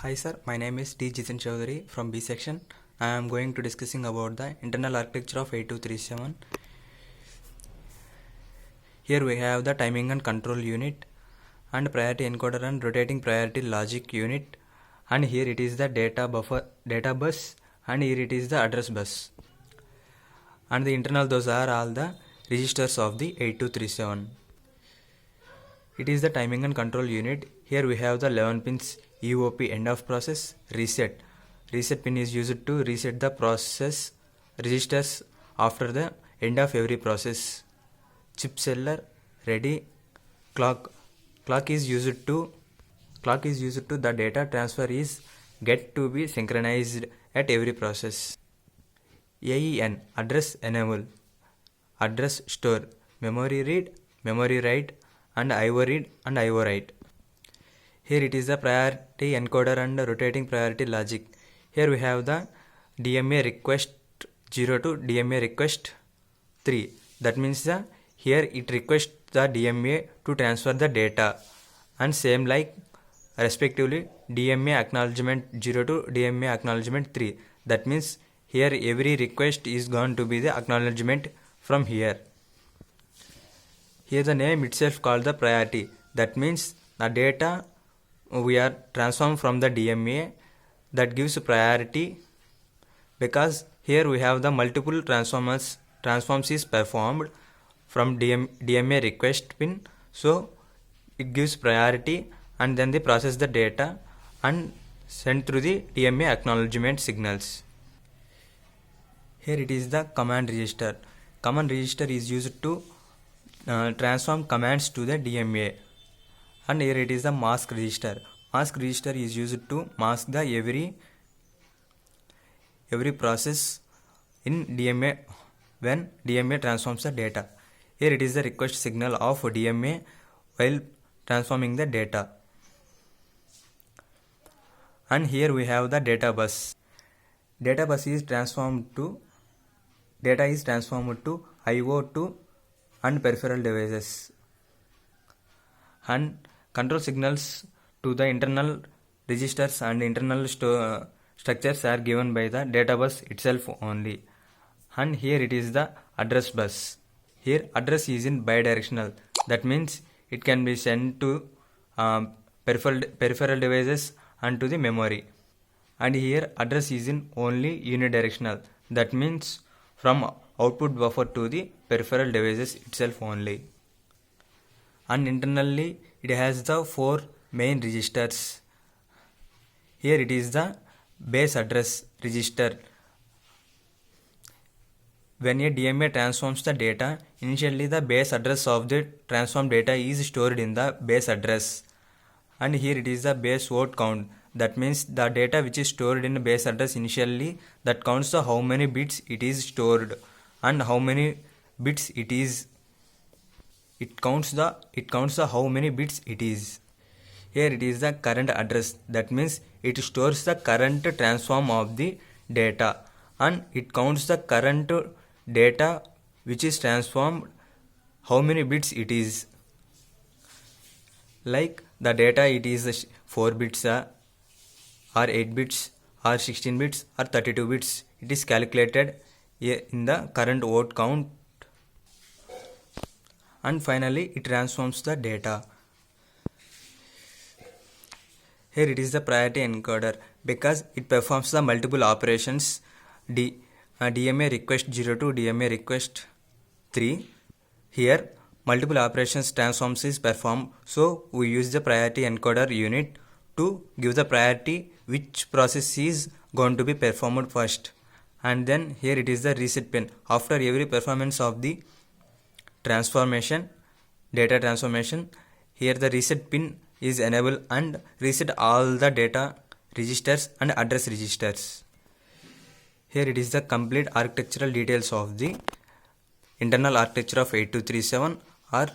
Hi sir, my name is D. Jitin Chaudhary from B section. I am going to discussing about the internal architecture of 8237. Here we have the timing and control unit and priority encoder and rotating priority logic unit, and here it is the data bus, and here it is the address bus, and the internal those are all the registers of the 8237. It is the timing and control unit. Here we have the 11 pins EOP end of process, reset. Reset pin is used to reset the process registers after the end of every process. Chip seller, ready, clock. Clock is used to the data transfer is get to be synchronized at every process. AEN, address enable, address store, memory read, memory write, and IO read and IO write. Here it is the priority encoder and rotating priority logic. Here we have the DMA request 0 to DMA request 3. That means here it requests the DMA to transfer the data, and same like respectively DMA acknowledgement 0 to DMA acknowledgement 3. That means here every request is going to be the acknowledgement from here. Here the name itself called the priority. That means the data we are transformed from the DMA, that gives priority, because here we have the multiple transforms is performed from DMA request pin, so it gives priority, and then they process the data and send through the DMA acknowledgement signals. Here it is the command register. Command register is used to transform commands to the DMA, and here it is the mask register. Mask register is used to mask the every process in DMA when DMA transforms the data. Here it is the request signal of DMA while transforming the data. And here we have the data bus. Data bus is transformed to IO to and peripheral devices, and control signals to the internal registers and internal structures are given by the data bus itself only. And here it is the address bus. Here address is in bidirectional. That means it can be sent to peripheral devices and to the memory. And here address is in only unidirectional. That means from output buffer to the peripheral devices itself only. And internally it has the 4 main registers. Here it is the base address register. When a DMA transforms the data, initially the base address of the transformed data is stored in the base address. And here it is the base word count. That means the data which is stored in the base address initially, that counts the how many bits it is stored and how many bits it is. It counts the how many bits it is. Here it is the current address. That means it stores the current transform of the data, and it counts the current data which is transformed, how many bits it is. Like the data it is 4 bits or 8 bits or 16 bits or 32 bits. It is calculated in the current word count, and finally it transforms the data. Here it is the priority encoder, because it performs the multiple operations DMA request 0 to DMA request 3. Here multiple operations transforms is performed, so we use the priority encoder unit to give the priority which process is going to be performed first. And then here it is the reset pin. After every performance of the data transformation, here the reset pin is enabled and reset all the data registers and address registers. Here it is the complete architectural details of the internal architecture of 8237 or